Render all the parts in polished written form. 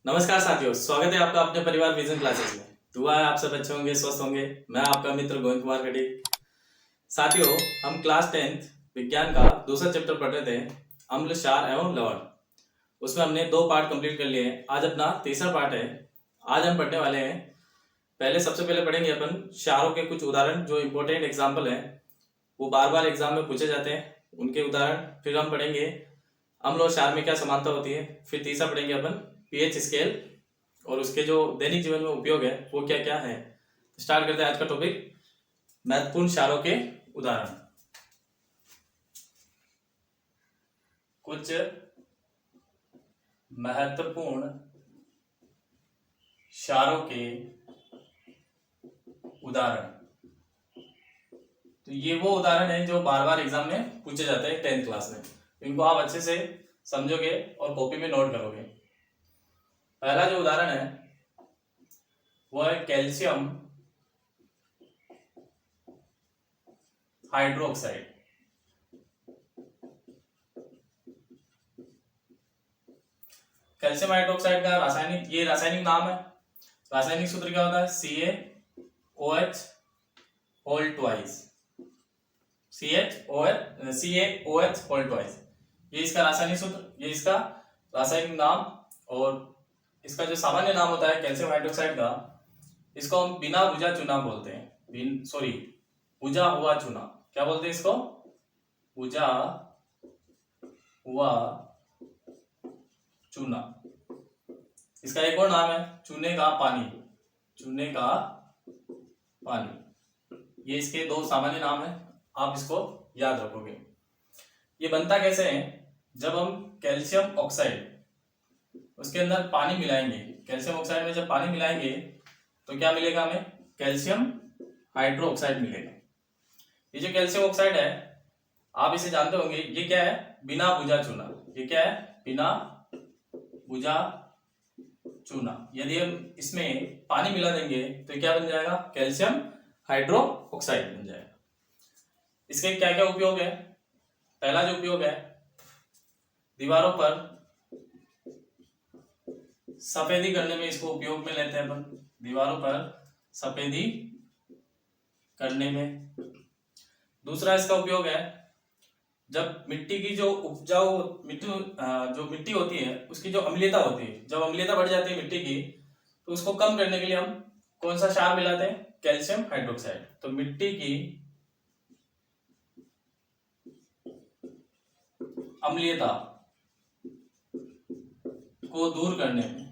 नमस्कार साथियों, स्वागत है आपका अपने परिवार विजन क्लासेस में। दुआ है आप सब अच्छे होंगे, स्वस्थ होंगे। मैं आपका मित्र गोविंद कुमार खटीक। साथियों, हम क्लास 10th विज्ञान का दूसरा चैप्टर पढ़ रहे थे, अम्ल, क्षार एवं लवण। उसमें हमने 2 पार्ट कंप्लीट कर लिए हैं। आज अपना तीसरा पार्ट है। आज हम पढ़ने वाले हैं, सबसे पहले पढ़ेंगे अपन क्षारों के कुछ उदाहरण जो इम्पोर्टेंट एग्जाम्पल हैं, वो बार बार एग्जाम में पूछे जाते हैं, उनके उदाहरण। फिर हम पढ़ेंगे अम्ल और क्षार में क्या समानता होती है। फिर तीसरा पढ़ेंगे अपन पीएच स्केल और उसके जो दैनिक जीवन में उपयोग है वो क्या क्या है। स्टार्ट करते हैं आज का टॉपिक, महत्वपूर्ण क्षारों के उदाहरण। कुछ महत्वपूर्ण क्षारों के उदाहरण। तो ये वो उदाहरण है जो बार बार एग्जाम में पूछे जाते हैं 10th क्लास में। इनको आप अच्छे से समझोगे और कॉपी में नोट करोगे। पहला जो उदाहरण है वो है कैल्शियम हाइड्रोक्साइड। कैल्शियम हाइड्रोक्साइड का रासायनिक नाम है। रासायनिक सूत्र क्या होता है? CaOH whole twice. CaOH whole twice, ये इसका रासायनिक सूत्र, ये इसका रासायनिक नाम। और इसका जो सामान्य नाम होता है कैल्शियम हाइड्रोक्साइड का, इसको हम बिना बुझा चूना बोलते हैं। बुझा हुआ चूना। क्या बोलते हैं इसको? बुझा हुआ चूना। इसका एक और नाम है चूने का पानी। चूने का पानी, ये इसके 2 सामान्य नाम है। आप इसको याद रखोगे। ये बनता कैसे है? जब हम कैल्शियम ऑक्साइड उसके अंदर पानी मिलाएंगे, कैल्शियम ऑक्साइड में जब पानी मिलाएंगे तो क्या मिलेगा हमें? कैल्शियम हाइड्रोक्साइड मिलेगा। ये जो कैल्शियम ऑक्साइड है, आप इसे जानते होंगे, ये क्या है? बिना बुझा चूना। ये क्या है? बिना बुझा चूना। यदि हम इसमें पानी मिला देंगे तो क्या बन जाएगा? कैल्शियम हाइड्रोक्साइड बन जाएगा। इसके क्या क्या उपयोग है? पहला जो उपयोग है, दीवारों पर सफेदी करने में इसको उपयोग में लेते हैं अपन। दीवारों पर सफेदी करने में। दूसरा इसका उपयोग है, जब मिट्टी की जो उपजाऊ मिट्टी होती है उसकी जो अम्लीयता होती है, जब अम्लीयता बढ़ जाती है मिट्टी की, तो उसको कम करने के लिए हम कौन सा क्षार मिलाते हैं? Calcium hydroxide. तो मिट्टी की अम्लीयता को दूर करने में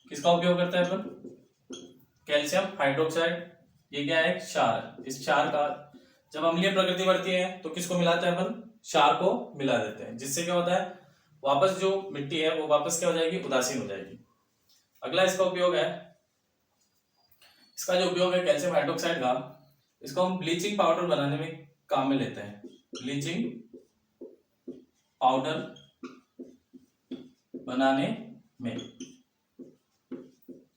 किसका उपयोग करते हैं अपन? Calcium hydroxide. ये क्या है? क्षार। इस क्षार का जब अम्लीय प्रकृति बढ़ती है तो किसको मिलाते हैं अपन? क्षार को मिला देते हैं, जिससे क्या होता है? वापस जो मिट्टी है वो वापस क्या हो जाएगी? उदासीन हो जाएगी। अगला इसका उपयोग है, इसका जो उपयोग है कैल्शियम हाइड्रोक्साइड का, इसको हम ब्लीचिंग पाउडर बनाने में काम में लेते हैं। ब्लीचिंग पाउडर बनाने में,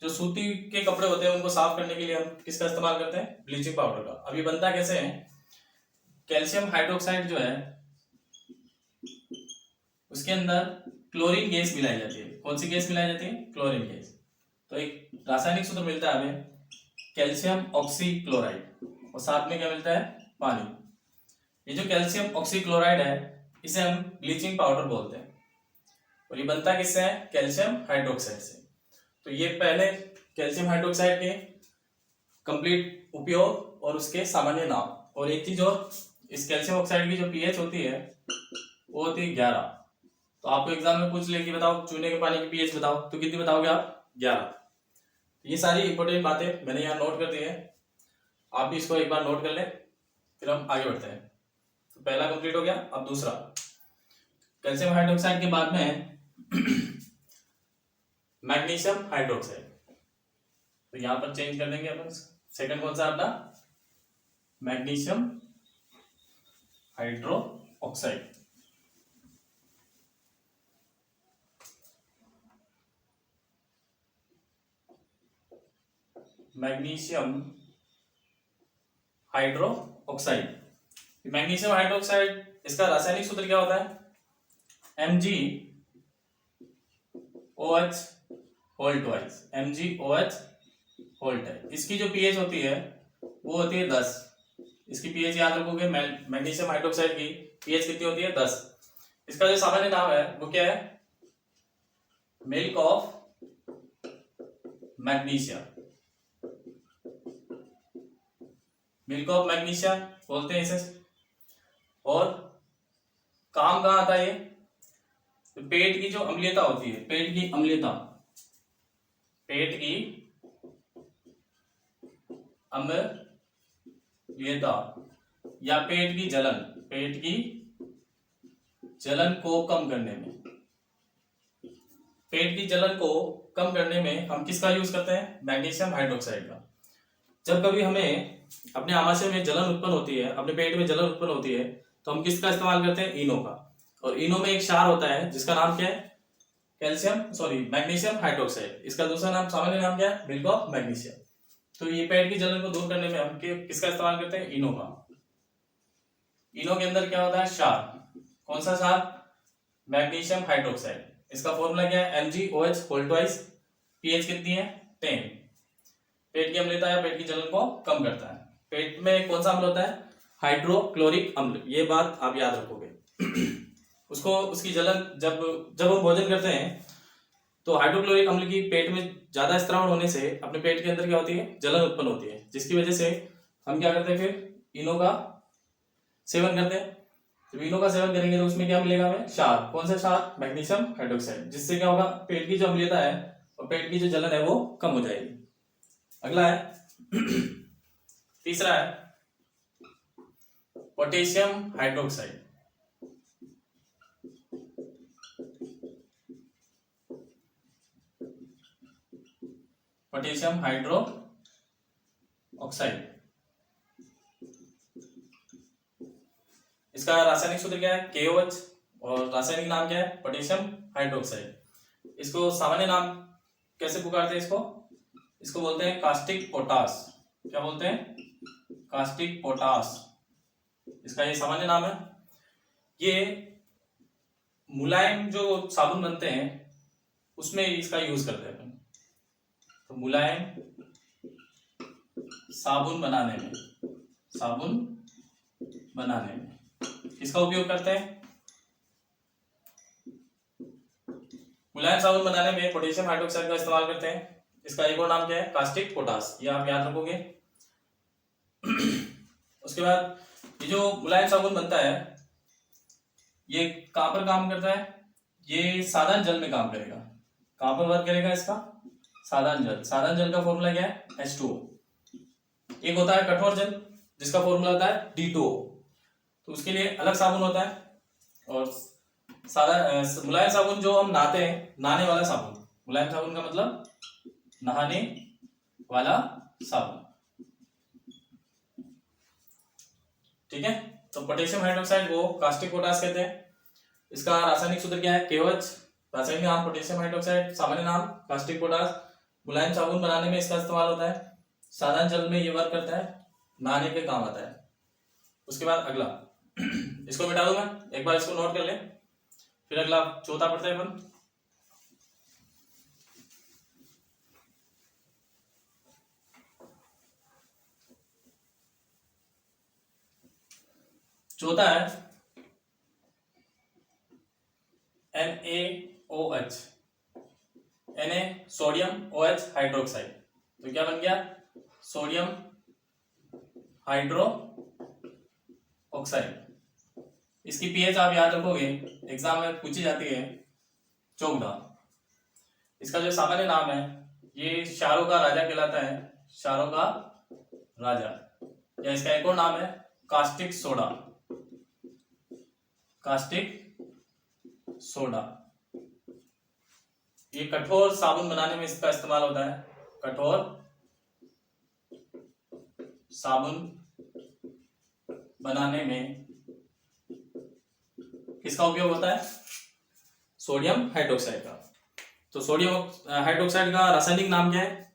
जो सूती के कपड़े होते हैं उनको साफ करने के लिए हम किसका इस्तेमाल करते हैं? ब्लीचिंग पाउडर का। अभी बनता कैसे है? कैल्शियम हाइड्रोक्साइड जो है उसके अंदर क्लोरीन गैस मिलाई जाती है। कौन सी गैस मिलाई जाती है? Chlorine gas. तो एक रासायनिक सूत्र मिलता है हमें, कैल्शियम ऑक्सीक्लोराइड, और साथ में क्या मिलता है? पानी। ये जो कैल्शियम ऑक्सीक्लोराइड है इसे हम ब्लीचिंग पाउडर बोलते हैं, और ये बनता किससे है? कैल्शियम हाइड्रोक्साइड से। तो ये पहले कैल्शियम हाइड्रोक्साइड के कंप्लीट उपयोग और उसके सामान्य नाम। और एक चीज और, इस कैल्शियम ऑक्साइड की जो पीएच होती है वो होती है 11। तो आपको एग्जाम में पूछ ले कि बताओ चूने के पानी की पीएच बताओ, तो कितनी बताओगे आप? 11। ये सारी इंपॉर्टेंट बातें मैंने यहाँ नोट कर दी है, आप भी इसको एक बार नोट कर ले, फिर हम आगे बढ़ते हैं। तो पहला कंप्लीट हो गया। अब दूसरा, कैल्शियम हाइड्रोक्साइड के बाद में मैग्नीशियम हाइड्रोक्साइड। तो यहां पर चेंज कर देंगे अपन। सेकंड कौन सा अपना? Magnesium hydroxide. Magnesium hydroxide. Magnesium hydroxide, इसका रासायनिक सूत्र क्या होता है? MgO OH whole twice, MgOH whole type. इसकी जो पीएच होती है वो होती है 10। इसकी पीएच याद रखोगे, मैग्नीशियम हाइड्रोक्साइड की पीएच कितनी होती है 10। इसका जो सामान्य नाम है वो क्या है, milk of magnesia, milk of magnesia बोलते हैं इसे। और काम कहाँ आता है ये, तो पेट की जो अम्लीयता होती है, पेट की अम्लीयता, पेट की अम्लीयता या पेट की जलन, पेट की जलन को कम करने में, पेट की जलन को कम करने में हम किसका यूज करते हैं, मैग्नीशियम हाइड्रोक्साइड का। जब कभी हमें अपने आमाशय में जलन उत्पन्न होती है, अपने पेट में जलन उत्पन्न होती है, तो हम किसका इस्तेमाल करते हैं, इनो का। और इनो में एक क्षार होता है जिसका नाम क्या है, मैग्नीशियम हाइड्रोक्साइड। इसका दूसरा नाम, सामान्य नाम क्या है, मिल्क ऑफ मैग्नीशिया। तो ये पेट की जलन को दूर करने में हम किसका इस्तेमाल करते हैं, इनो का। इनो के अंदर क्या होता है, क्षार। कौन सा क्षार, मैग्नीशियम हाइड्रोक्साइड। इसका फॉर्मूला क्या है, MgOH होल ट्वाइस, पीएच कितनी है 10। पेट की अम्लता या पेट की जलन को कम करता है। पेट में कौन सा अम्ल होता है, हाइड्रोक्लोरिक अम्ल, ये बात आप याद रखोगे। उसको, उसकी जलन, जब हम भोजन करते हैं तो हाइड्रोक्लोरिक अम्ल की पेट में ज्यादा स्त्रावण होने से अपने पेट के अंदर क्या होती है, जलन उत्पन्न होती है, जिसकी वजह से हम क्या करते हैं, फिर इनो का सेवन करते हैं। जब इनो का सेवन करेंगे तो उसमें क्या मिलेगा हमें, क्षार। कौन सा क्षार, मैग्नीशियम हाइड्रोक्साइड, जिससे क्या होगा, पेट की जो अम्लीयता है और पेट की जो जलन है वो कम हो जाएगी। अगला है तीसरा है potassium hydroxide. Potassium hydro oxide, इसका रासायनिक सूत्र क्या है, KOH, और रासायनिक नाम क्या है, पोटेशियम हाइड्रोक्साइड। इसको सामान्य नाम कैसे पुकारते हैं, इसको बोलते हैं कास्टिक पोटास। क्या बोलते हैं, कास्टिक पोटास, इसका ये सामान्य नाम है। ये मुलायम जो साबुन बनते हैं उसमें इसका यूज करते हैं। तो मुलायम साबुन बनाने में इसका उपयोग करते हैं। मुलायम साबुन बनाने में पोटेशियम हाइड्रोक्साइड का इस्तेमाल करते हैं। इसका एक और नाम क्या है, कास्टिक पोटास, ये आप याद रखोगे। उसके बाद ये जो मुलायम साबुन बनता है ये कहां पर काम करता है, ये साधारण जल में काम करेगा। कहां पर वर्क करेगा इसका, साधारण जल। साधारण जल का फॉर्मूला क्या है, H2O। एक होता है कठोर जल जिसका फॉर्मूला होता है D2O, तो उसके लिए अलग साबुन होता है। और मुलायम साबुन जो हम नहाते हैं, नहाने वाला साबुन, मुलायम साबुन का मतलब नहाने वाला साबुन, ठीक है। तो पोटेशियम हाइड्रोक्साइड को कास्टिक पोटास कहते हैं। इसका रासायनिक सूत्र क्या है, KOH, रासायनिक नाम पोटेशियम हाइड्रोक्साइड, सामान्य नाम कास्टिक पोटास। मुलायम साबुन बनाने में इसका इस्तेमाल होता है, साधारण जल में ये वर्क करता है, नहाने के काम आता है। उसके बाद अगला इसको मिटा दूं मैं, एक बार इसको नोट कर ले, फिर अगला चौथा पढ़ते हैं अपन। चौथा है NaOH, Na sodium OH hydroxide. तो क्या बन गया, सोडियम हाइड्रो ऑक्साइड। इसकी पीएच आप याद रखोगे, एग्जाम में पूछी जाती है 14। इसका जो सामान्य नाम है, ये क्षारों का राजा कहलाता है, क्षारों का राजा, या इसका एक और नाम है कास्टिक सोडा, कास्टिक सोडा। ये कठोर साबुन बनाने में इसका इस्तेमाल होता है, कठोर साबुन बनाने में किसका उपयोग होता है, सोडियम हाइड्रोक्साइड का। तो सोडियम हाइड्रोक्साइड का रासायनिक नाम क्या है,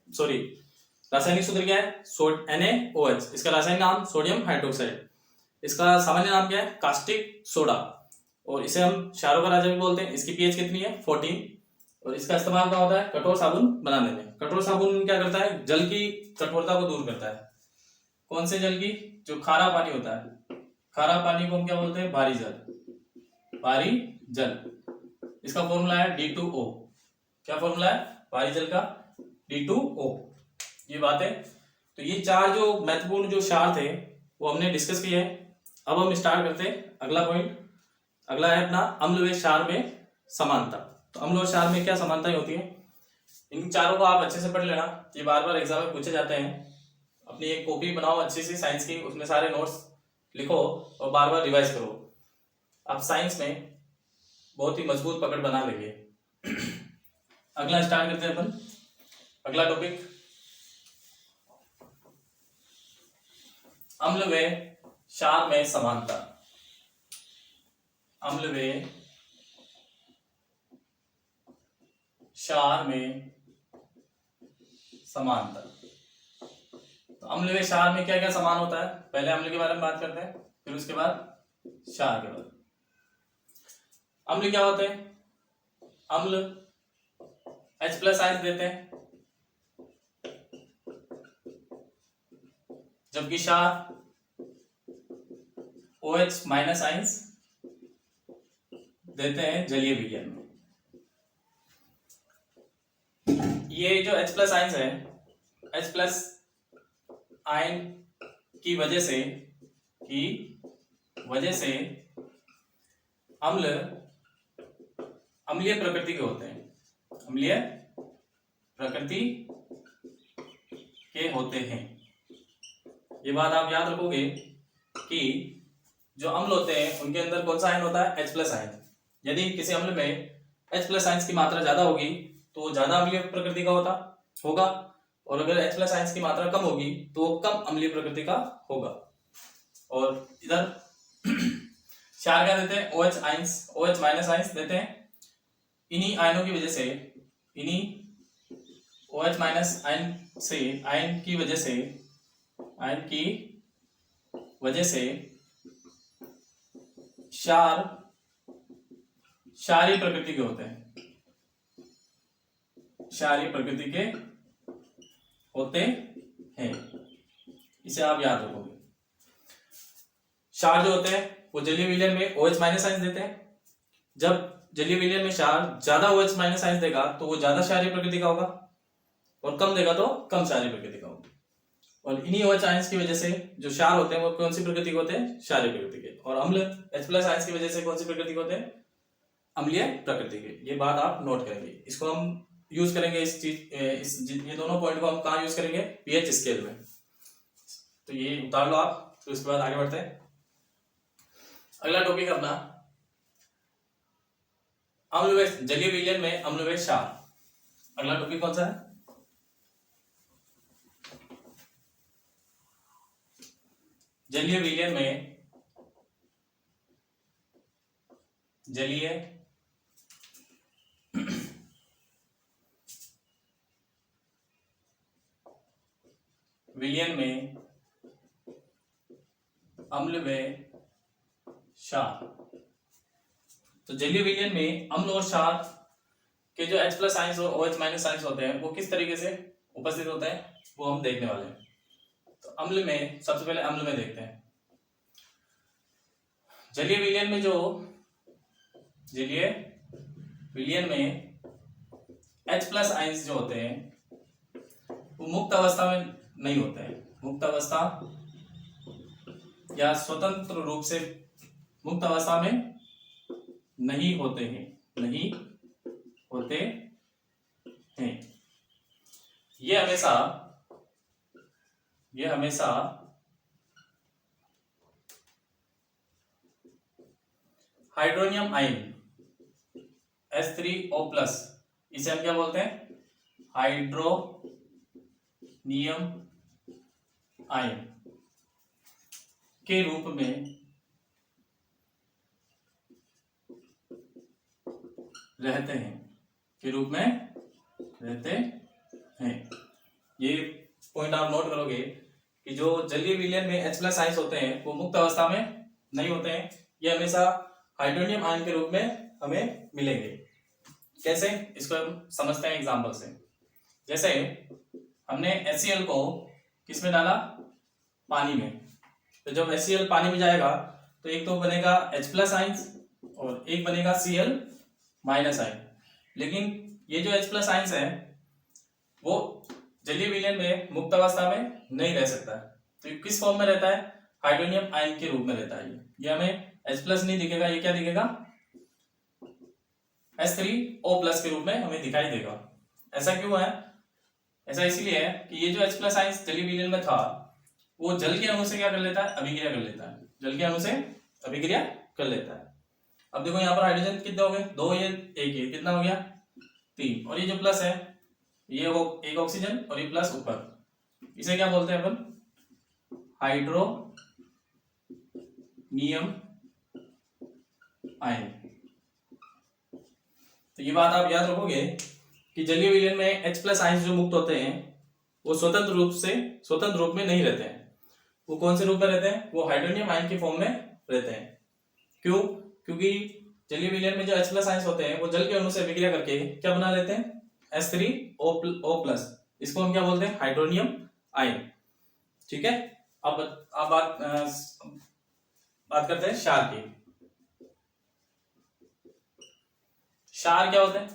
रासायनिक सूत्र क्या है, NaOH। इसका रासायनिक नाम सोडियम हाइड्रोक्साइड, इसका सामान्य नाम क्या है, कास्टिक सोडा, और इसे हम क्षारों का राजा भी बोलते हैं। इसकी पीएच कितनी है, 14। और इसका इस्तेमाल क्या होता है, कठोर साबुन बनाने में। कठोर साबुन क्या करता है, जल की कठोरता को दूर करता है। कौन से जल की, जो खारा पानी होता है, खारा पानी को हम क्या बोलते हैं, भारी जल, भारी जल। इसका फॉर्मूला है D2O। क्या फॉर्मूला है भारी जल का, D2O। ये बात है। तो ये चार जो महत्वपूर्ण जो क्षार थे वो हमने डिस्कस किए हैं। अब हम स्टार्ट करते हैं अगला पॉइंट। अगला है अपना अम्ल व क्षार में समानता। तो अम्ल और क्षार में क्या समानताएं होती है, इन चारों को आप अच्छे से पढ़ लेना, ये बार बार एग्जाम में पूछे जाते हैं। अपनी एक कॉपी बनाओ अच्छी सी साइंस की, उसमें सारे नोट्स लिखो और बार बार रिवाइज करो। आप साइंस में बहुत ही मजबूत पकड़ बना लेंगे। अगला स्टार्ट करते हैं अपन। अगला टॉपिक अम्ल व क्षार में समानता। अम्ल व क्षार में समानता। तो अम्ल व क्षार में क्या क्या समान होता है, पहले अम्ल के बारे में बात करते हैं, फिर उसके बाद क्षार के बाद। अम्ल क्या होते हैं, अम्ल H+ आयंस देते हैं, जबकि क्षार OH- आयंस देते हैं जलीय विज्ञान में। ये जो H+ आयंस है, H+ आयन की वजह से अम्ल अम्लीय प्रकृति के होते हैं, अम्लीय प्रकृति के होते हैं। ये बात आप याद रखोगे कि जो अम्ल होते हैं उनके अंदर कौन सा आयन होता है, H+ आयन। यदि किसी अम्ल में H+ आयंस की मात्रा ज्यादा होगी तो वो ज्यादा अम्लीय प्रकृति का होगा, और अगर H+ आयंस की मात्रा कम होगी तो वो कम अम्लीय प्रकृति का होगा। और इधर क्षार क्या देते हैं, OH- आयंस देते हैं। इन्हीं आयनों की वजह से, इन्हीं OH- आयन की वजह से क्षार क्षारीय प्रकृति के होते हैं, क्षारीय प्रकृति के होते हैं। इसे आप याद रखोगे। क्षार जो होते हैं वो जलीय विलयन में OH- आयंस देते हैं। जब जलीय विलयन में क्षार ज्यादा OH- आयंस देगा तो वो ज्यादा क्षारीय प्रकृति का होगा, और कम देगा तो कम क्षारीय प्रकृति का होगा। और इन्हीं OH आयंस की वजह से जो क्षार होते हैं वो कौन सी प्रकृति के होते हैं, क्षारीय प्रकृति के। और अम्ल H+ आयंस की वजह से कौन सी प्रकृति के होते हैं, अम्लीय प्रकृति के। ये बात आप नोट करेंगे। इसको हम यूज करेंगे, ये दोनों पॉइंट को हम कहाँ यूज करेंगे, pH स्केल में। तो ये उतार लो आप, तो उसके बाद आगे बढ़ते हैं। अगला टॉपिक अपना अम्ल व जलीय विलयन में अम्ल व क्षार। अगला टॉपिक कौन सा है, जलीय विलयन में जलीय विलयन में अम्ल व क्षार। तो जलीय विलयन में अम्ल और क्षार के जो H+ आयंस और OH- आयंस होते हैं वो किस तरीके से उपस्थित होते हैं वो हम देखने वाले हैं। तो अम्ल में सबसे पहले अम्ल में देखते हैं। जलीय विलयन में H+ आयंस जो होते हैं वो मुक्त अवस्था में नहीं होते हैं। मुक्त अवस्था या स्वतंत्र रूप से मुक्त अवस्था में नहीं होते हैं, ये हमेशा हाइड्रोनियम आयन H3O+, इसे हम क्या बोलते हैं, हाइड्रोनियम आयन के रूप में रहते हैं। ये पॉइंट आप नोट करोगे कि जो जलीय विलयन में H+ आयंस होते हैं वो मुक्त अवस्था में नहीं होते हैं, ये हमेशा हाइड्रोनियम आयन के रूप में हमें मिलेंगे। कैसे, इसको हम समझते हैं एग्जांपल से। जैसे हमने HCl को किस में डाला, पानी में। तो जब HCl पानी में जाएगा तो एक तो बनेगा H+ आइंस और एक बनेगा Cl- आयन। लेकिन ये जो H+ आइंस है वो जलीय विलयन में मुक्त अवस्था में नहीं रह सकता। तो ये किस फॉर्म में रहता है, हाइड्रोनियम आयन के रूप में रहता है। ये हमें H+ नहीं दिखेगा, ये क्या दिखेगा, H3O+ के रूप में हमें दिखाई देगा। ऐसा क्यों है, ऐसा इसलिए है कि ये जो H+ आइंस जलीय विलयन में था वो जल के अणु से क्या कर लेता है, अभिक्रिया कर लेता है, जल के अणु से अभिक्रिया कर लेता है। अब देखो यहाँ पर हाइड्रोजन कितने हो गए, 2, ये 1, ये कितना हो गया 3, और ये जो प्लस है ये वो एक ऑक्सीजन और ये प्लस ऊपर, इसे क्या बोलते हैं अपन, हाइड्रोनियम आयन। तो ये बात आप याद रखोगे कि जलीय विलयन में H+ आयन जो मुक्त होते हैं वो स्वतंत्र रूप में नहीं रहते हैं। वो कौन से रूप में रहते हैं, वो हाइड्रोनियम आयन के फॉर्म में रहते हैं। क्यों, क्योंकि जलीय विलयन में जो H+ आयंस होते हैं वो जल के अणु से अभिक्रिया करके क्या बना लेते हैं, H3O+। इसको हम क्या बोलते हैं, हाइड्रोनियम आयन। ठीक है, अब बात करते हैं क्षार की। क्षार क्या होते हैं,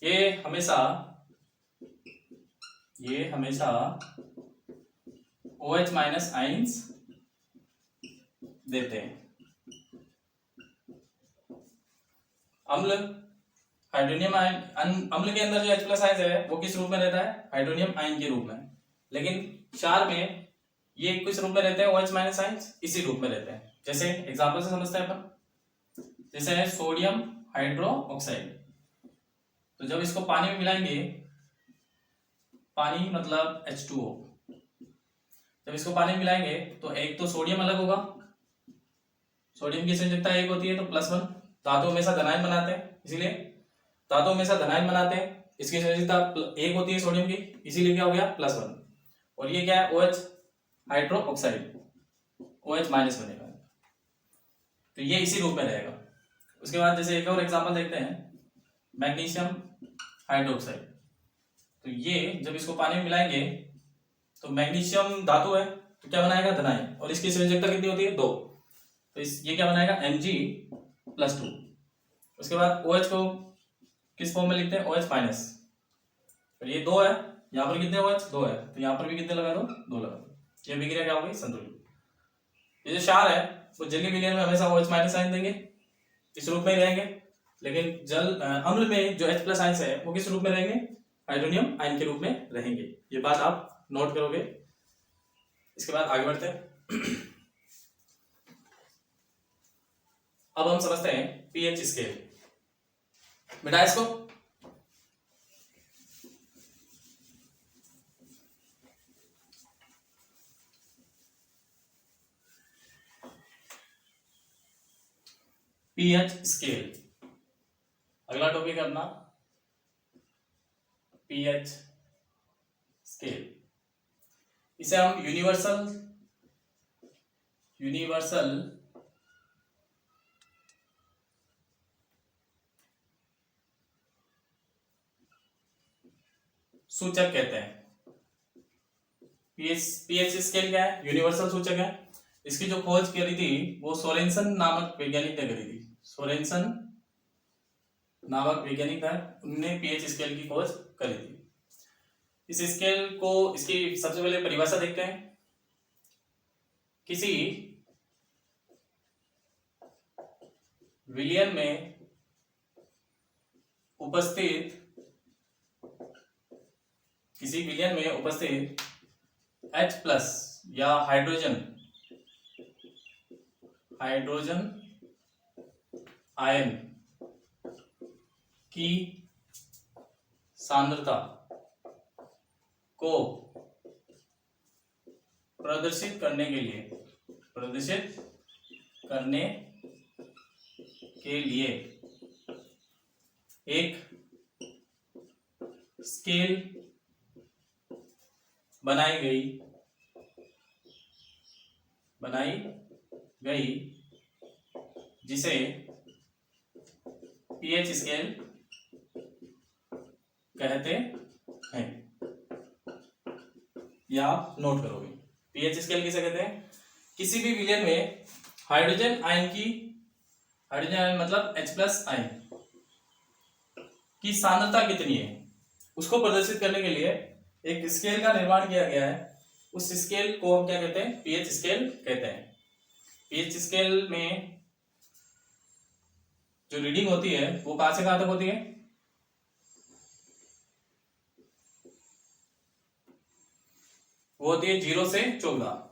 ये हमेशा OH- आइंस देते हैं। अम्ल, हाइड्रोनियम आयन, अम्ल के अंदर जो H+ आयन है वो किस रूप में रहता है, हाइड्रोनियम आयन के रूप में। लेकिन क्षार में ये किस रूप में रहते हैं, OH- आयंस इसी रूप में रहते हैं। जैसे एग्जांपल से समझते हैं अपन, जैसे है सोडियम हाइड्रोक्साइड। तो जब इसको पानी में मिलाएंगे, पानी मतलब H2O, जब इसको पानी में मिलाएंगे तो एक तो सोडियम अलग होगा, सोडियम की संयोजकता 1 होती है तो +1। धातु हमेशा धनायन बनाते हैं, इसीलिए धातु हमेशा धनायन बनाते हैं, इसकी संयोजकता 1 होती है सोडियम की, इसीलिए क्या हो गया +1। और ये क्या है, OH हाइड्रोक्साइड, OH- बनेगा, तो ये इसी रूप में रहेगा। उसके बाद जैसे एक और एग्जांपल देखते हैं, मैग्नीशियम हाइड्रोक्साइड। तो ये जब इसको पानी में मिलाएंगे तो मैग्नीशियम धातु है तो क्या बनाएगा, धनायन, और इसकी संयोजकता कितनी होती है, 2। तो ये क्या बनाएगा, Mg+2। उसके बाद OH को किस फॉर्म में लिखते हैं, OH-। और ये 2 है, यहाँ पर कितने OH, 2 है, तो यहाँ पर भी कितने लगा दो, 2 लगा दो। ये अभिक्रिया क्या होगी, संतुलित। ये जो क्षार है वो जलीय विलयन में हमेशा OH- आयन देंगे, इस रूप में ही रहेंगे। लेकिन अम्ल में जो H+ आयंस है वो किस रूप में रहेंगे, हाइड्रोनियम आयन के रूप में रहेंगे। ये बात आप नोट करोगे। इसके बाद आगे बढ़ते हैं। अब हम समझते हैं पीएच स्केल। बेटा इसको पीएच स्केल, अगला टॉपिक अपना पीएच स्केल। इसे हम यूनिवर्सल सूचक कहते हैं। पीएच स्केल क्या है, यूनिवर्सल सूचक है। इसकी जो खोज करी थी वो सोरेनसन नामक वैज्ञानिक ने करी थी। सोरेनसन नामक वैज्ञानिक था, उन्होंने पीएच स्केल की खोज करी थी। इस स्केल को, इसकी सबसे पहले परिभाषा देखते हैं। किसी विलयन में उपस्थित H+ या हाइड्रोजन आयन की सांद्रता को प्रदर्शित करने के लिए एक स्केल बनाई गई जिसे पीएच स्केल कहते हैं। या आप नोट करोगे पीएच स्केल किसे कहते हैं? किसी भी विलयन में हाइड्रोजन आयन मतलब H+ आयन की सांद्रता कितनी है उसको प्रदर्शित करने के लिए एक स्केल का निर्माण किया गया है। उस स्केल को हम क्या कहते हैं? पीएच स्केल कहते हैं। पीएच स्केल में जो रीडिंग होती है वो कहां से कहां तक होती है? वो होती है 0 से 14।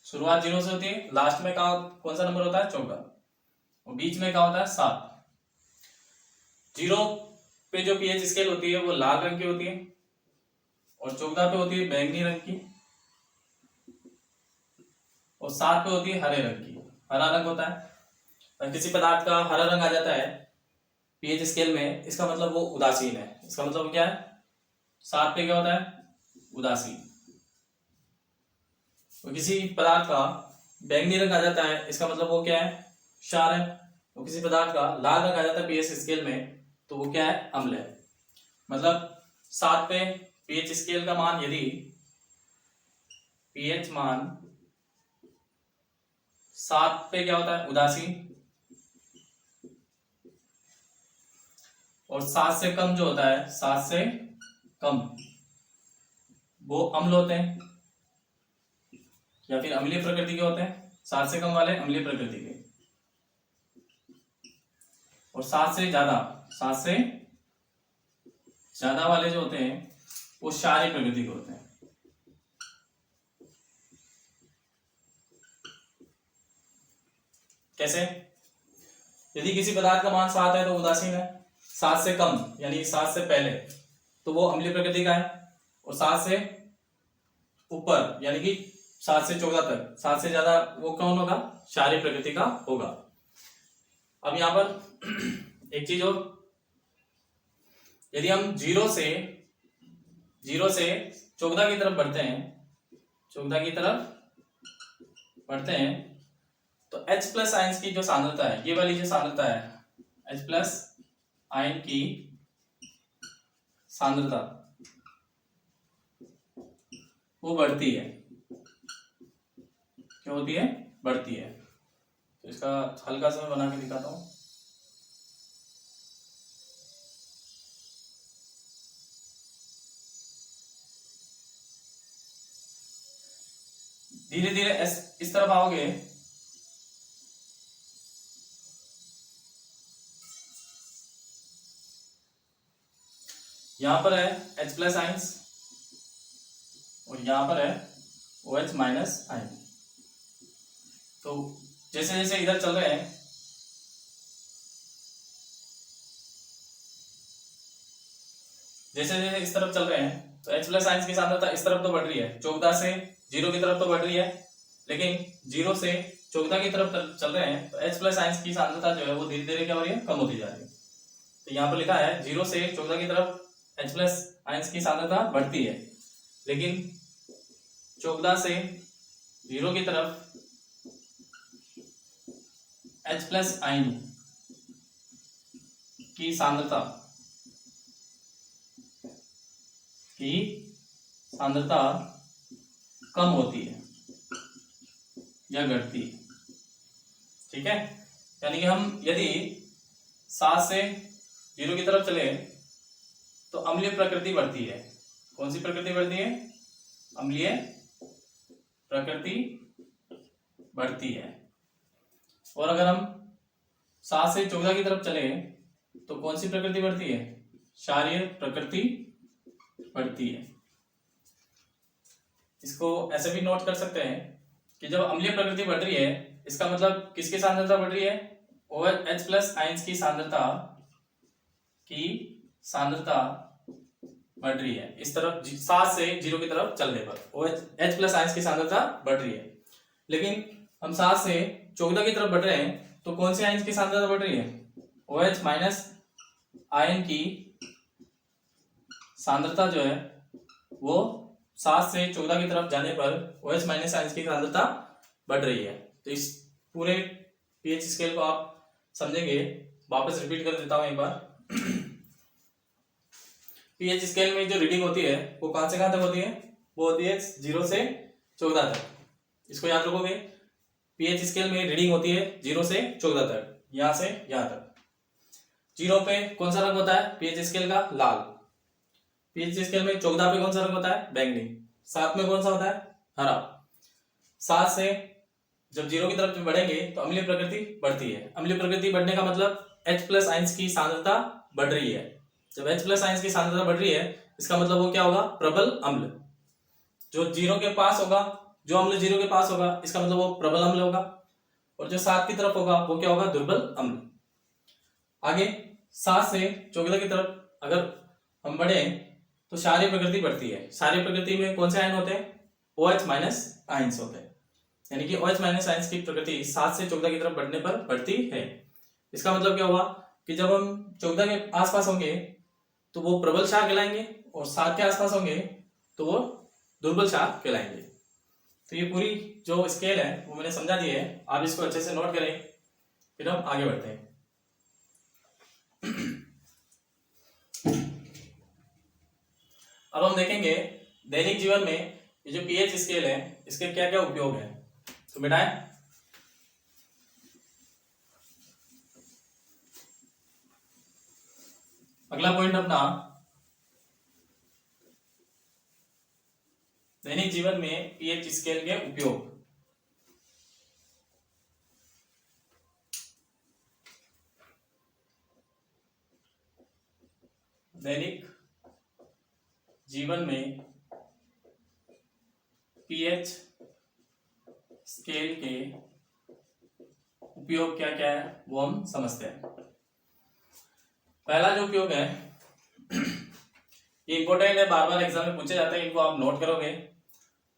शुरुआत 0 से होती है, लास्ट में कौन सा नंबर होता है? 14, और बीच में क्या होता है? 7। 0 पे जो पीएच स्केल होती है वो लाल रंग की होती है, और 14 पे होती है बैंगनी रंग की, और 7 पे होती है हरे रंग की। हरा रंग होता है, और किसी पदार्थ का हरा रंग आ जाता है पीएच स्केल में, इसका मतलब वो उदासीन है। इसका मतलब क्या है? 7 पे क्या होता है? उदासीन। और किसी पदार्थ का बैंगनी रंग आ जाता है, इसका मतलब वो क्या है? क्षार है। और किसी पदार्थ का लाल रंग आ जाता है पीएच स्केल में, तो वो क्या है? अम्ल है। मतलब 7 पे पीएच स्केल का मान, यदि पीएच मान 7 पे क्या होता है? उदासीन, और 7 से कम जो होता है, 7 से कम, वो अम्ल होते हैं या फिर अम्लीय प्रकृति के होते हैं। 7 से कम वाले अम्लीय प्रकृति के, और 7 से ज्यादा वाले जो होते हैं वो क्षारीय प्रकृति के होते हैं। कैसे? यदि किसी पदार्थ का मान 7 है तो उदासीन है, 7 से कम यानी 7 से पहले तो वो अम्लीय प्रकृति का है, और 7 से ऊपर यानी कि 7 से 14 तक, 7 से ज्यादा वो कौन होगा? क्षारीय प्रकृति का होगा। अब यहां पर एक चीज और, यदि हम 0 से 14 की तरफ बढ़ते हैं, 14 की तरफ बढ़ते हैं, तो H+ आयन की जो सांद्रता है, ये वाली जो सांद्रता है H+ आयन की सांद्रता, वो बढ़ती है। क्या होती है? बढ़ती है। तो इसका हल्का सा मैं बना के दिखाता हूं। धीरे धीरे इस तरफ आओगे, यहां पर है H+ आयंस, और यहां पर है OH- आयन। तो जैसे जैसे इधर चल रहे हैं, जैसे जैसे इस तरफ चल रहे हैं, तो H+ आयंस की सांद्रता इस तरफ तो बढ़ रही है, 14 से 0 की तरफ तो बढ़ रही है, लेकिन 0 से 14 की तरफ चल रहे हैं तो H+ आयंस की सांद्रता जो है वो धीरे धीरे क्या हो रही है? कम होती जा रही है। तो यहाँ पर लिखा है 0 से 14 की तरफ H+ आयंस की सांद्रता बढ़ती है, लेकिन 14 से 0 की तरफ H+ आयन की सांद्रता कम होती है या घटती है। ठीक है, यानी कि हम यदि 7 से 0 की तरफ चले तो अम्लीय प्रकृति बढ़ती है। कौन सी प्रकृति बढ़ती है? अम्लीय प्रकृति बढ़ती है। और अगर हम 7 से 14 की तरफ चले तो कौन सी प्रकृति बढ़ती है? क्षारीय प्रकृति बढ़ती है। इसको ऐसे भी नोट कर सकते हैं कि जब अम्लीय प्रकृति बढ़ रही है, इसका मतलब किसकी सांद्रता बढ़ रही है? OH+ आयंस की सांद्रता बढ़ रही है। इस तरफ 7 से 0 की तरफ चलने पर OH+ आयंस की सांद्रता बढ़ रही है, लेकिन हम 7 से 14 की तरफ बढ़ रहे हैं तो कौन से आयंस की सांद्रता बढ़ रही है? OH- आयन की सांद्रता जो है वो 7 से 14 की तरफ जाने पर OH- आयंस की सांद्रता बढ़ रही है। तो इस पूरे पीएच स्केल को आप समझेंगे। वापस रिपीट कर देता हूं एक बार। पीएच स्केल में जो रीडिंग होती है वो कहां से कहां तक होती है? वो होती है 0 से 14 तक। इसको याद रखोगे, पीएच स्केल में रीडिंग होती है 0 से 14 तक, यहां से यहां तक। 0 पे कौन सा रंग होता है पीएच स्केल का? लाल। पीएच स्केल में 14 पे कौन सा रंग होता है? बैंगनी। 7 में कौन सा होता है? हरा। 7 से जब 0 की तरफ बढ़ेंगे तो अम्लीय प्रकृति बढ़ती है। अम्लीय प्रकृति बढ़ने का मतलब H+ आयंस की सांद्रता बढ़ रही है। जब H+ आयंस की सांद्रता बढ़ रही है इसका मतलब वो क्या होगा? प्रबल अम्ल। जो 0 के पास होगा, जो अम्ल 0 के पास होगा इसका मतलब वो प्रबल अम्ल होगा, और जो 7 की तरफ होगा वो क्या होगा? दुर्बल अम्ल। आगे 7 से 14 की तरफ अगर हम बढ़े तो क्षारीय प्रकृति बढ़ती है। क्षारीय प्रकृति में कौन से आयन होते हैं? OH- आयंस होते हैं। यानी कि OH- आयंस की प्रकृति 7 से 14 की तरफ बढ़ने पर बढ़ती है। इसका मतलब क्या हुआ कि जब हम 14 के आसपास होंगे तो वो प्रबल क्षार कहलाएंगे, और 7 के आसपास होंगे तो वो दुर्बल क्षार कहलाएंगे। तो ये पूरी जो स्केल है वो मैंने समझा दी है, आप इसको अच्छे से नोट करें, फिर हम आगे बढ़ते हैं। अब हम देखेंगे दैनिक जीवन में ये जो पीएच स्केल है इसके क्या क्या उपयोग है। तो बेटा अगला पॉइंट अपना, दैनिक जीवन में पीएच स्केल के उपयोग। दैनिक जीवन में पीएच स्केल के उपयोग क्या क्या है वो हम समझते हैं। पहला जो उपयोग है ये इंपॉर्टेंट है, बार बार एग्जाम में पूछे जाते हैं, इनको आप नोट करोगे।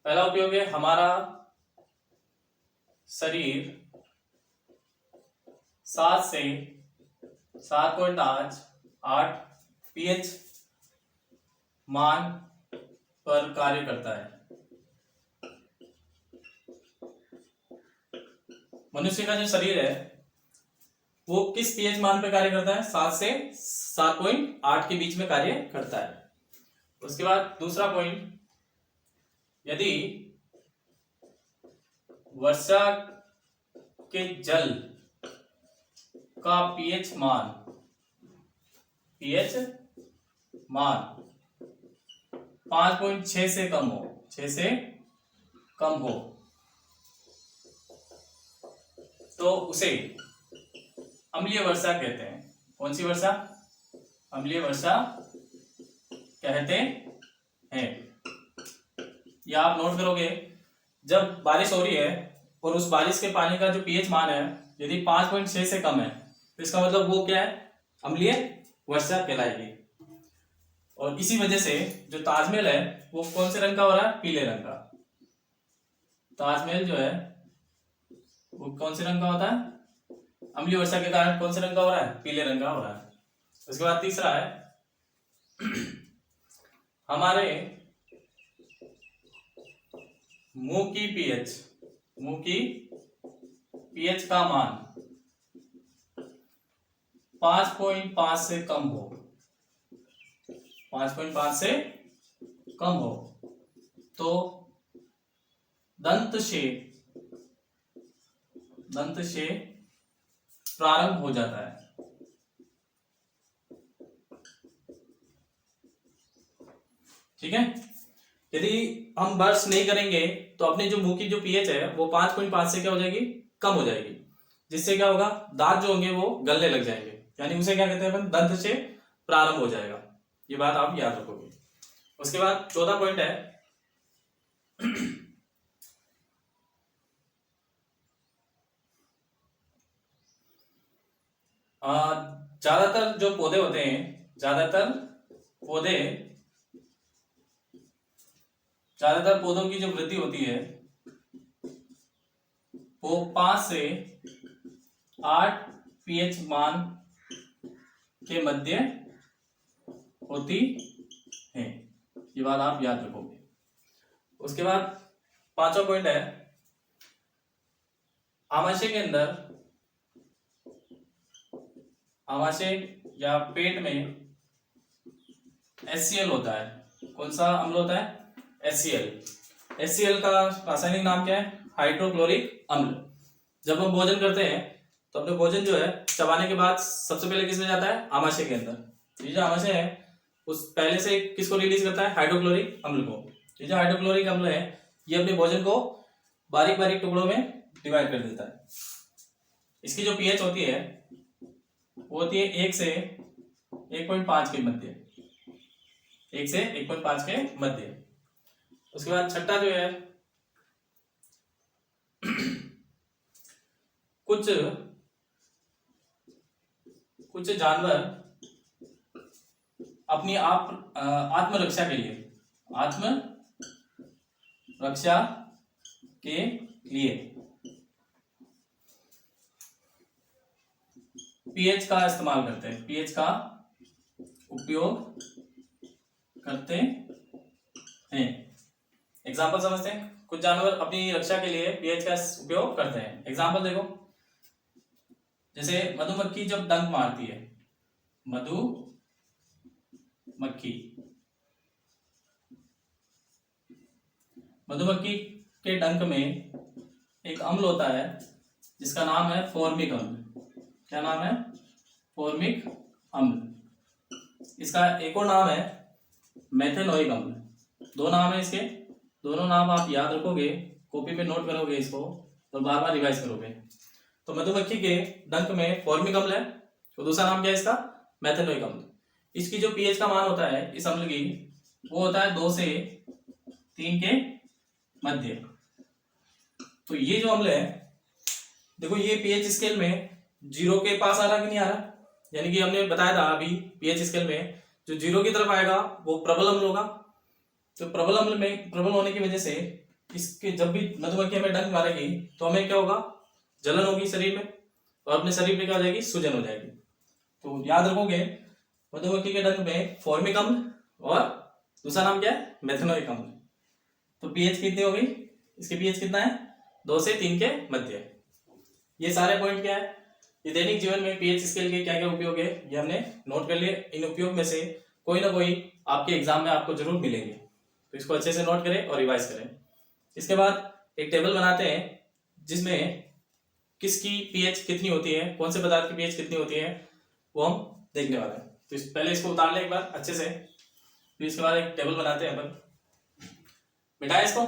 पहला उपयोग है हमारा शरीर 7 से 7.8 पीएच मान पर कार्य करता है। मनुष्य का जो शरीर है वो किस पीएच मान पे कार्य करता है? 7 से 7.8 के बीच में कार्य करता है। उसके बाद दूसरा पॉइंट, यदि वर्षा के जल का पीएच मान 5.6 से कम हो, 6 से कम हो तो उसे अम्लीय वर्षा कहते हैं। कौन सी वर्षा? अम्लीय वर्षा कहते हैं। या आप नोट करोगे, जब बारिश हो रही है और उस बारिश के पानी का जो पीएच मान है यदि 5.6 से कम है तो इसका मतलब वो क्या है? अम्लीय वर्षा कहलाएगी। और इसी वजह से जो ताजमहल है वो कौन से रंग का हो रहा है? पीले रंग का। ताजमहल जो है वो कौन से रंग का होता है? अम्लीय वर्षा के कारण कौन से रंग का हो रहा है? पीले रंग का हो रहा है। उसके बाद तीसरा है हमारे मुंह की पीएच का मान 5.5 से कम हो, 5.5 से कम हो तो दंत से प्रारंभ हो जाता है। ठीक है, यदि हम ब्रश नहीं करेंगे तो अपने जो मुंह की जो पीएच है वो 5.5 से क्या हो जाएगी? कम हो जाएगी, जिससे क्या होगा? दांत जो होंगे वो गलने लग जाएंगे, यानी उसे क्या कहते हैं अपन? दंत से प्रारंभ हो जाएगा। ये बात आप याद रखोगे। उसके बाद चौथा पॉइंट है ज्यादातर जो पौधे होते हैं, ज्यादातर पौधों की जो वृद्धि होती है वो 5 से 8 पीएच मान के मध्य होती है। ये बात आप याद रखोगे। उसके बाद पांचवा पॉइंट है आमाशय या पेट में HCl होता है। कौन सा अम्ल होता है? HCl। HCl का रासायनिक नाम क्या है? हाइड्रोक्लोरिक अम्ल। जब हम भोजन करते हैं तो अपने भोजन जो है चबाने के बाद सबसे पहले किसमें जाता है? आमाशय के अंदर। ये जो आमाशय है उस पहले से किसको रिलीज करता है? हाइड्रोक्लोरिक अम्ल को। ये जो हाइड्रोक्लोरिक अम्ल है ये अपने भोजन को बारीक बारीक टुकड़ों में डिवाइड कर देता है। इसकी जो पीएच होती है वो होती है 1 से 1.5 के मध्य। 1 से 1.5 के मध्य। उसके बाद छठा जो है कुछ जानवर अपनी आत्मरक्षा के लिए पीएच का इस्तेमाल करते हैं, पीएच का उपयोग करते हैं। एग्जाम्पल समझते हैं। कुछ जानवर अपनी रक्षा के लिए पीएच का उपयोग करते हैं। एग्जाम्पल देखो, जैसे मधुमक्खी जब डंक मारती है, मधुमक्खी के डंक में एक अम्ल होता है जिसका नाम है फॉर्मिक अम्ल। क्या नाम है? फॉर्मिक अम्ल। इसका एक और नाम है मेथेनोइक अम्ल। दो नाम है इसके। दोनों नाम आप याद रखोगे, कॉपी पे नोट करोगे इसको और बार बार रिवाइज करोगे। तो मधुमक्खी के डंक में फॉर्मिक अम्ल है, तो दूसरा नाम क्या है इसका? मेथेनोइक अम्ल। इसकी जो पीएच का मान होता है इस अम्ल की वो होता है 2 से 3 के मध्य। तो ये जो अम्ल है देखो, ये पीएच स्केल में 0 के पास आ रहा कि नहीं आ रहा? यानी कि हमने बताया था अभी पीएच स्केल में जो 0 की तरफ आएगा वो प्रबल अम्ल होगा। तो प्रबल अम्ल में प्रबल होने की वजह से इसके जब भी मधुमक्खी में डंक मारेगी तो हमें क्या होगा? जलन होगी शरीर में और अपने शरीर में क्या हो जाएगी? सूजन हो जाएगी। तो याद रखोगे मधुमक्खी के डंक में फॉर्मिक अम्ल और दूसरा नाम क्या है? मेथेनोइक अम्ल। तो पीएच कितनी होगी? इसके पीएच कितना है? 2 से 3 के मध्य। ये सारे पॉइंट क्या है? ये दैनिक जीवन में पीएच स्केल के क्या क्या उपयोग है ये हमने नोट कर लिए। इन उपयोग में से कोई ना कोई आपके एग्जाम में आपको जरूर मिलेंगे, तो इसको अच्छे से नोट करें और रिवाइज करें। इसके बाद एक टेबल बनाते हैं जिसमें किसकी पीएच कितनी होती है, कौन से पदार्थ की पीएच कितनी होती है वो हम देखने वाले हैं। तो पहले इसको उतार ले एक बार अच्छे से, फिर इसके बाद एक टेबल बनाते हैं अपन। मिटाए इसको।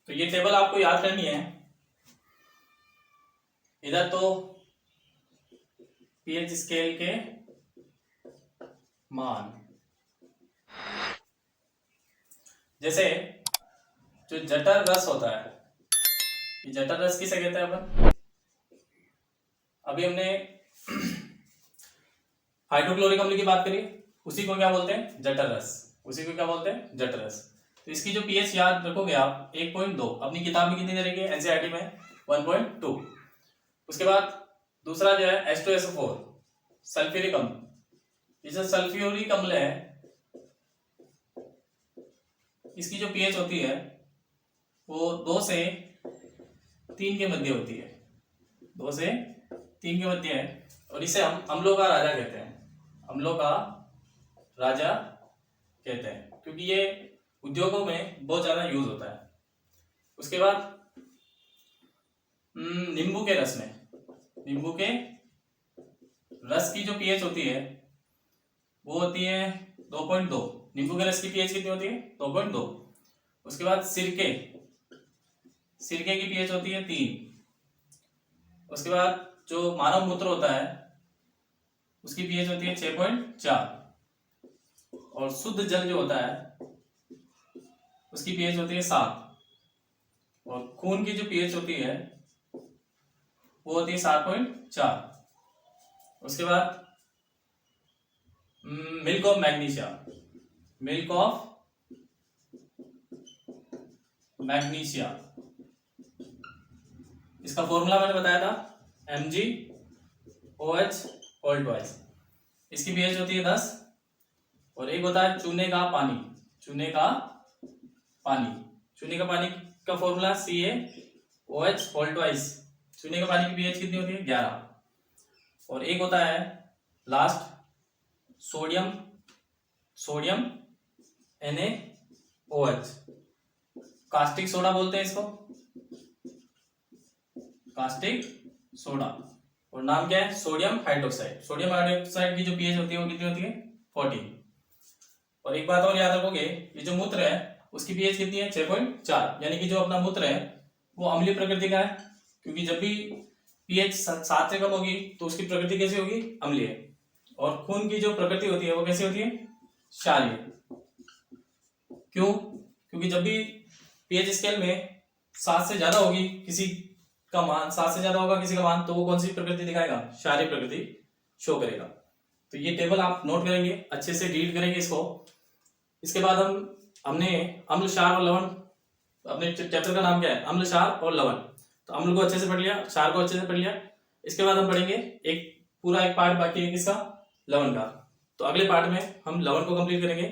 तो ये टेबल आपको याद करनी है। इधर तो पीएच स्केल के मान, जैसे जो जठर रस होता है, ये जठर रस किसे कहते हैं अपन? अभी हमने हाइड्रोक्लोरिक अम्ल की बात करी, उसी को क्या बोलते हैं? जठर रस। उसी को क्या बोलते हैं? जठर रस। तो इसकी जो पीएच याद रखोगे आप 1.2, अपनी किताब में कितनी दे रखी है? एनसीईआरटी में 1.2। उसके बाद दूसरा जो है H2SO4 सल्फ्यूरिक अम्ल। ये जो सल्फ्यूरिक अम्ल है इसकी जो पीएच होती है वो 2 से 3 के मध्य होती है। 2 से 3 के मध्य है और इसे हम अम्लों का राजा कहते हैं। अम्लों का राजा कहते हैं क्योंकि ये उद्योगों में बहुत ज्यादा यूज होता है। उसके बाद नींबू के रस में, नींबू के रस की जो पीएच होती है वो होती है 2.2। नींबू के रस की पीएच कितनी होती है? 2.2। उसके बाद सिरके की पीएच होती है 3। उसके बाद जो मानव मूत्र होता है उसकी पीएच होती है 6.4 और शुद्ध जल जो होता है उसकी पीएच होती है 7 और खून की जो पीएच होती है वो होती है 7.4। उसके बाद मिल्क ऑफ मैग्नीशिया, इसका फॉर्मूला मैंने बताया था MgOH होल ट्वाइस। इसकी पीएच होती है 10 और एक होता है चूने का पानी। चूने का पानी, चूने का पानी का फॉर्मूला CaOH होल ट्वाइस। चूने का पानी की पीएच कितनी होती है 11। और एक होता है last sodium, sodium NaOH, caustic soda बोलते हैं इसको, कास्टिक सोडा। और नाम क्या है सोडियम हाइड्रोक्साइड। सोडियम हाइड्रोक्साइड की जो पीएच होती है वो कितनी होती है 14। और एक बात और याद रखोगे, ये जो मूत्र है उसकी पीएच कितनी है 6.4, यानी कि जो अपना मूत्र है वो अम्लीय प्रकृति का है, क्योंकि जब भी पीएच 7 से कम होगी तो उसकी प्रकृति कैसी होगी अम्लीय। और खून की जो प्रकृति होती है वो कैसी होती है क्षारीय। क्यों? क्योंकि जब भी पीएच स्केल में 7 से ज्यादा होगी किसी का मान, 7 से ज्यादा होगा किसी का मान, तो वो कौन सी प्रकृति दिखाएगा क्षारीय प्रकृति शो करेगा। तो ये टेबल आप नोट करेंगे, अच्छे से रीड करेंगे इसको। इसके बाद हमने अम्ल, क्षार और लवण, अपने चैप्टर का नाम क्या है अम्ल, क्षार और लवण। तो अम्ल को अच्छे से पढ़ लिया, क्षार को अच्छे से पढ़ लिया। इसके बाद हम पढ़ेंगे एक पूरा एक पार्ट बाकी है किसका लवण का। तो अगले पार्ट में हम लवण को कंप्लीट करेंगे।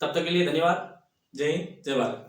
तब तक के लिए धन्यवाद। जय हिंद, जय भारत।